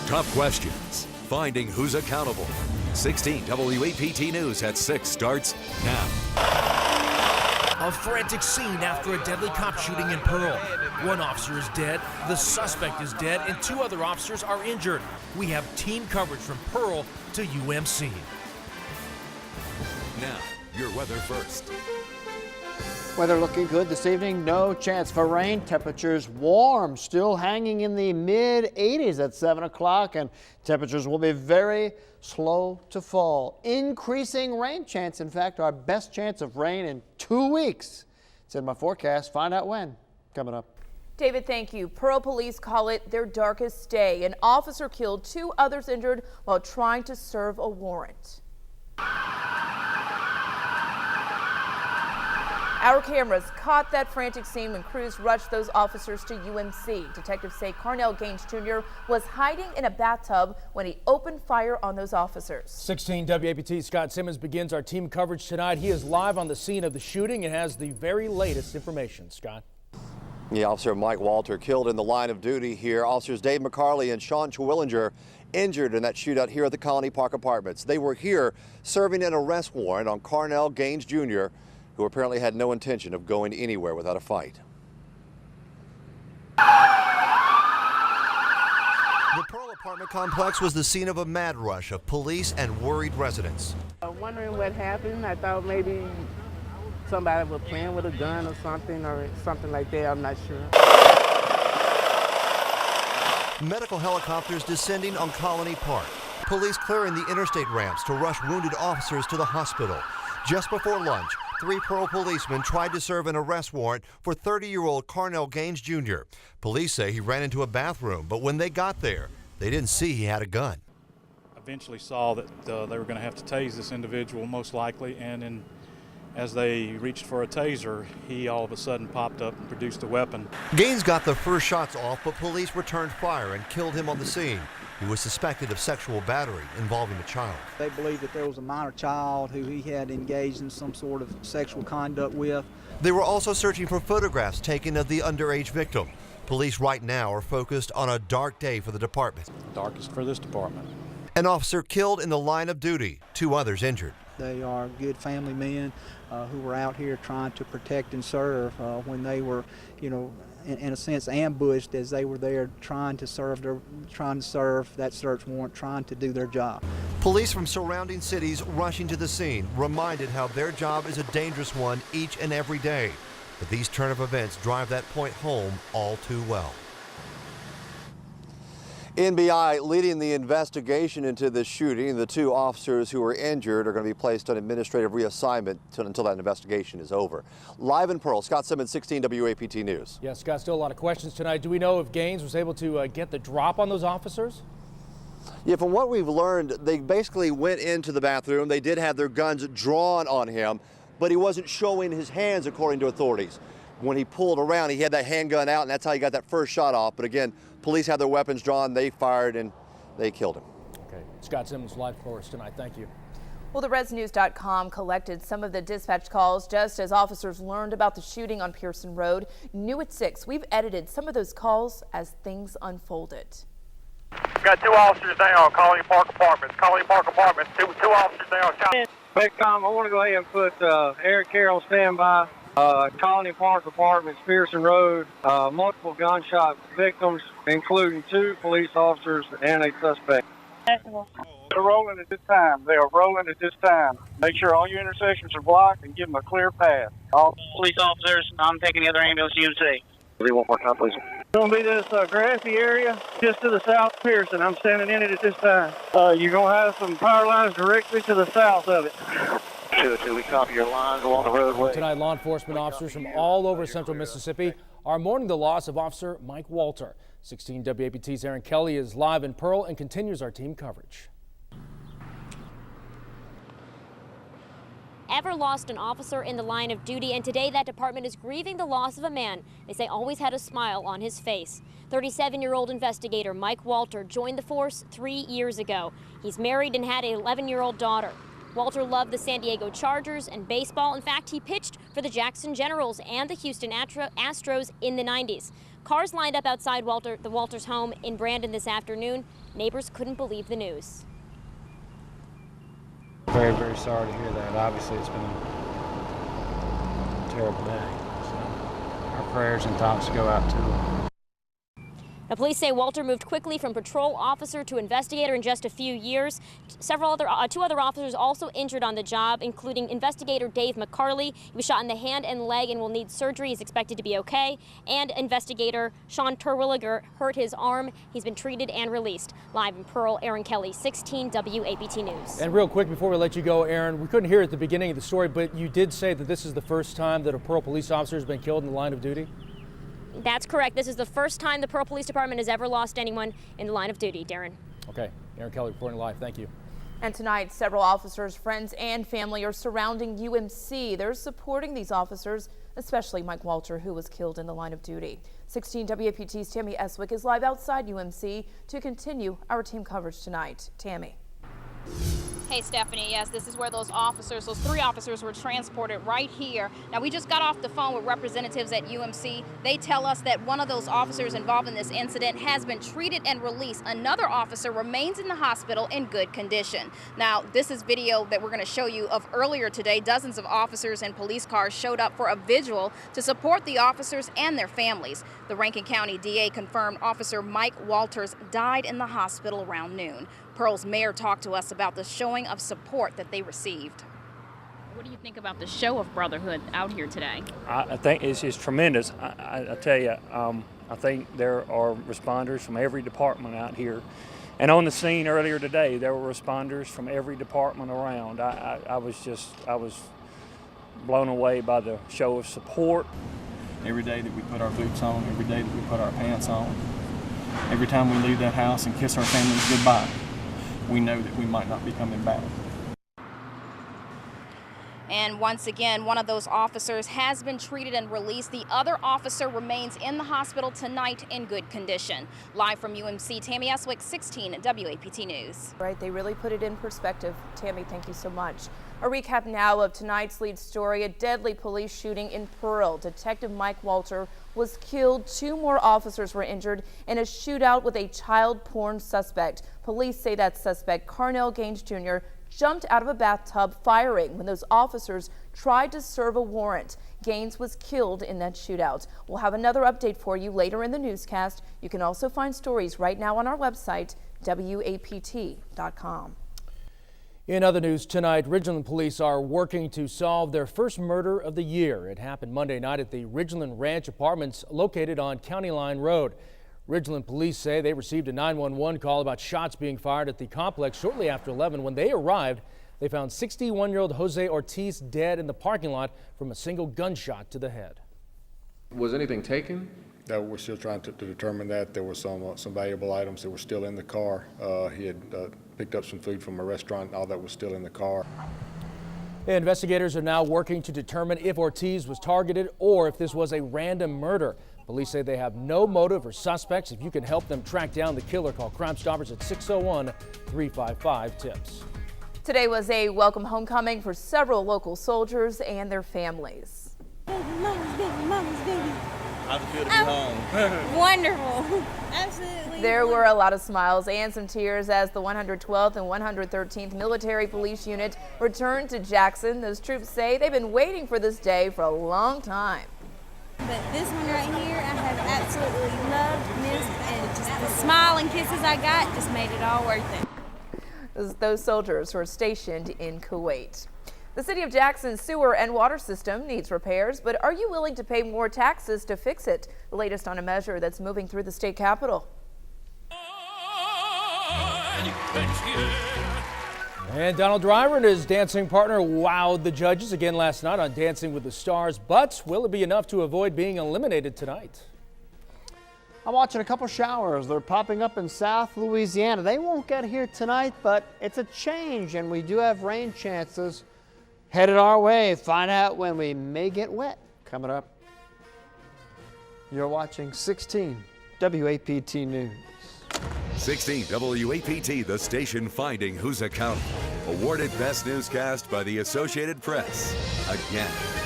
Tough questions. Finding who's accountable. 16 WAPT News at 6 starts now. A frantic scene after a deadly cop shooting in Pearl. One officer is dead, the suspect is dead, and 2 other officers are injured. We have team coverage from Pearl to UMC. Now, your weather first. Weather looking good this evening. No chance for rain. Temperatures warm, still hanging in the mid-80s at 7 o'clock, and temperatures will be very slow to fall. Increasing rain chance. In fact, our best chance of rain in 2 weeks. It's in my forecast. Find out when. Coming up. David, thank you. Pearl police call it their darkest day. An officer killed, 2 others injured while trying to serve a warrant. Our cameras caught that frantic scene when crews rushed those officers to UMC. Detectives say Carnell Gaines Jr. was hiding in a bathtub when he opened fire on those officers. 16 WAPT Scott Simmons begins our team coverage tonight. He is live on the scene of the shooting and has the very latest information. Scott. Yeah, Officer Mike Walter killed in the line of duty here. Officers Dave McCarley and Sean Chewillinger injured in that shootout here at the Colony Park Apartments. They were here serving an arrest warrant on Carnell Gaines Jr., who apparently had no intention of going anywhere without a fight. The Pearl apartment complex was the scene of a mad rush of police and worried residents. Wondering what happened. I thought maybe somebody was playing with a gun or something like that. I'm not sure. Medical helicopters descending on Colony Park. Police clearing the interstate ramps to rush wounded officers to the hospital. Just before lunch, 3 Pearl policemen tried to serve an arrest warrant for 30-year-old Carnell Gaines Jr. Police say he ran into a bathroom, but when they got there, they didn't see he had a gun. Eventually saw that they were going to have to tase this individual most likely, and as they reached for a taser, he all of a sudden popped up and produced a weapon. Gaines got the first shots off, but police returned fire and killed him on the scene. He was suspected of sexual battery involving a child. They believe that there was a minor child who he had engaged in some sort of sexual conduct with. They were also searching for photographs taken of the underage victim. Police right now are focused on a dark day for the department. Darkest for this department. An officer killed in the line of duty, 2 others injured. They are good family men who were out here trying to protect and serve when they were, in a sense, ambushed as they were there trying to serve that search warrant, trying to do their job. Police from surrounding cities rushing to the scene, reminded how their job is a dangerous one each and every day. But these turn of events drive that point home all too well. NBI leading the investigation into this shooting. The 2 officers who were injured are going to be placed on administrative reassignment until that investigation is over. Live in Pearl, Scott Simmons, 16 WAPT News. Yeah, Scott, still a lot of questions tonight. Do we know if Gaines was able to get the drop on those officers? Yeah, from what we've learned, they basically went into the bathroom. They did have their guns drawn on him, but he wasn't showing his hands, according to authorities. When he pulled around, he had that handgun out, and that's how he got that first shot off. But again, police had their weapons drawn, they fired, and they killed him. Okay, Scott Simmons live for us tonight. Thank you. Well, the ResNews.com collected some of the dispatch calls just as officers learned about the shooting on Pearson Road. New at 6, we've edited some of those calls as things unfolded. We've got 2 officers down on Colony Park Apartments. Colony Park Apartments, two officers down. I want to go ahead and put Eric Carroll standby. Colony Park Apartments, Pearson Road, multiple gunshot victims, including 2 police officers and a suspect. They're rolling at this time. They are rolling at this time. Make sure all your intersections are blocked and give them a clear path. All police officers, I'm taking the other ambulance to UMC. One more time, please. It's going to be this grassy area just to the south of Pearson. I'm standing in it at this time. You're going to have some power lines directly to the south of it. 202, we copy your lines along the roadway. Tonight, law enforcement officers from all over central Mississippi are mourning the loss of Officer Mike Walter. 16 WAPT's Aaron Kelly is live in Pearl and continues our team coverage. Ever lost an officer in the line of duty, and today that department is grieving the loss of a man they say always had a smile on his face. 37-year-old investigator Mike Walter joined the force 3 years ago. He's married and had an 11-year-old daughter. Walter loved the San Diego Chargers and baseball. In fact, he pitched for the Jackson Generals and the Houston Astros in the 90s. Cars lined up outside the Walters home in Brandon this afternoon. Neighbors couldn't believe the news. Very, very sorry to hear that. Obviously, it's been a terrible day. So our prayers and thoughts go out to him. Now, police say Walter moved quickly from patrol officer to investigator in just a few years. Two other officers also injured on the job, including investigator Dave McCarley. He was shot in the hand and leg and will need surgery. He's expected to be okay. And investigator Sean Terwilliger hurt his arm. He's been treated and released. Live in Pearl, Aaron Kelly, 16 WAPT News. And real quick before we let you go, Aaron, we couldn't hear at the beginning of the story, but you did say that this is the first time that a Pearl police officer has been killed in the line of duty? That's correct. This is the first time the Pearl Police Department has ever lost anyone in the line of duty. Darren. Okay. Aaron Kelly reporting live. Thank you. And tonight, several officers, friends, and family are surrounding UMC. They're supporting these officers, especially Mike Walter, who was killed in the line of duty. 16 WAPT's Tammy Eswick is live outside UMC to continue our team coverage tonight. Tammy. Hey, Stephanie, yes, this is where those three officers were transported right here. Now, we just got off the phone with representatives at UMC. They tell us that one of those officers involved in this incident has been treated and released. Another officer remains in the hospital in good condition. Now, this is video that we're going to show you of earlier today. Dozens of officers and police cars showed up for a vigil to support the officers and their families. The Rankin County DA confirmed Officer Mike Walters died in the hospital around noon. Pearl's mayor talked to us about the showing of support that they received. What do you think about the show of brotherhood out here today? I think it's tremendous. I tell you, I think there are responders from every department out here. And on the scene earlier today, there were responders from every department around. I was blown away by the show of support. Every day that we put our boots on, every day that we put our pants on, every time we leave that house and kiss our families goodbye, we know that we might not be coming back. And once again, one of those officers has been treated and released. The other officer remains in the hospital tonight in good condition. Live from UMC, Tammy Eswick, 16 WAPT News. Right, they really put it in perspective. Tammy, thank you so much. A recap now of tonight's lead story, a deadly police shooting in Pearl. Detective Mike Walter was killed. 2 more officers were injured in a shootout with a child porn suspect. Police say that suspect, Carnell Gaines Jr., jumped out of a bathtub firing when those officers tried to serve a warrant. Gaines was killed in that shootout. We'll have another update for you later in the newscast. You can also find stories right now on our website, WAPT.com. In other news tonight, Ridgeland police are working to solve their first murder of the year. It happened Monday night at the Ridgeland Ranch Apartments located on County Line Road. Ridgeland police say they received a 911 call about shots being fired at the complex shortly after 11. When they arrived, they found 61-year-old Jose Ortiz dead in the parking lot from a single gunshot to the head. Was anything taken? That we're still trying to determine that. There were some valuable items that were still in the car. He had picked up some food from a restaurant. All that was still in the car. Investigators are now working to determine if Ortiz was targeted or if this was a random murder. Police say they have no motive or suspects. If you can help them track down the killer, call Crime Stoppers at 601-355-TIPS. Today was a welcome homecoming for several local soldiers and their families. Mama's baby. How's it feel to be home? Wonderful. Absolutely. There were a lot of smiles and some tears as the 112th and 113th Military Police Unit returned to Jackson. Those troops say they've been waiting for this day for a long time. But this one right here, I have absolutely loved, missed, and just the smile and kisses I got just made it all worth it. Those soldiers were stationed in Kuwait. The city of Jackson's sewer and water system needs repairs, but are you willing to pay more taxes to fix it? The latest on a measure that's moving through the state capitol. And Donald Driver and his dancing partner wowed the judges again last night on Dancing with the Stars, but will it be enough to avoid being eliminated tonight? I'm watching a couple showers. They're popping up in South Louisiana. They won't get here tonight, but it's a change, and we do have rain chances headed our way. Find out when we may get wet coming up. You're watching 16 WAPT News. 16 WAPT, the station finding who's accountable. Awarded Best Newscast by the Associated Press. Again.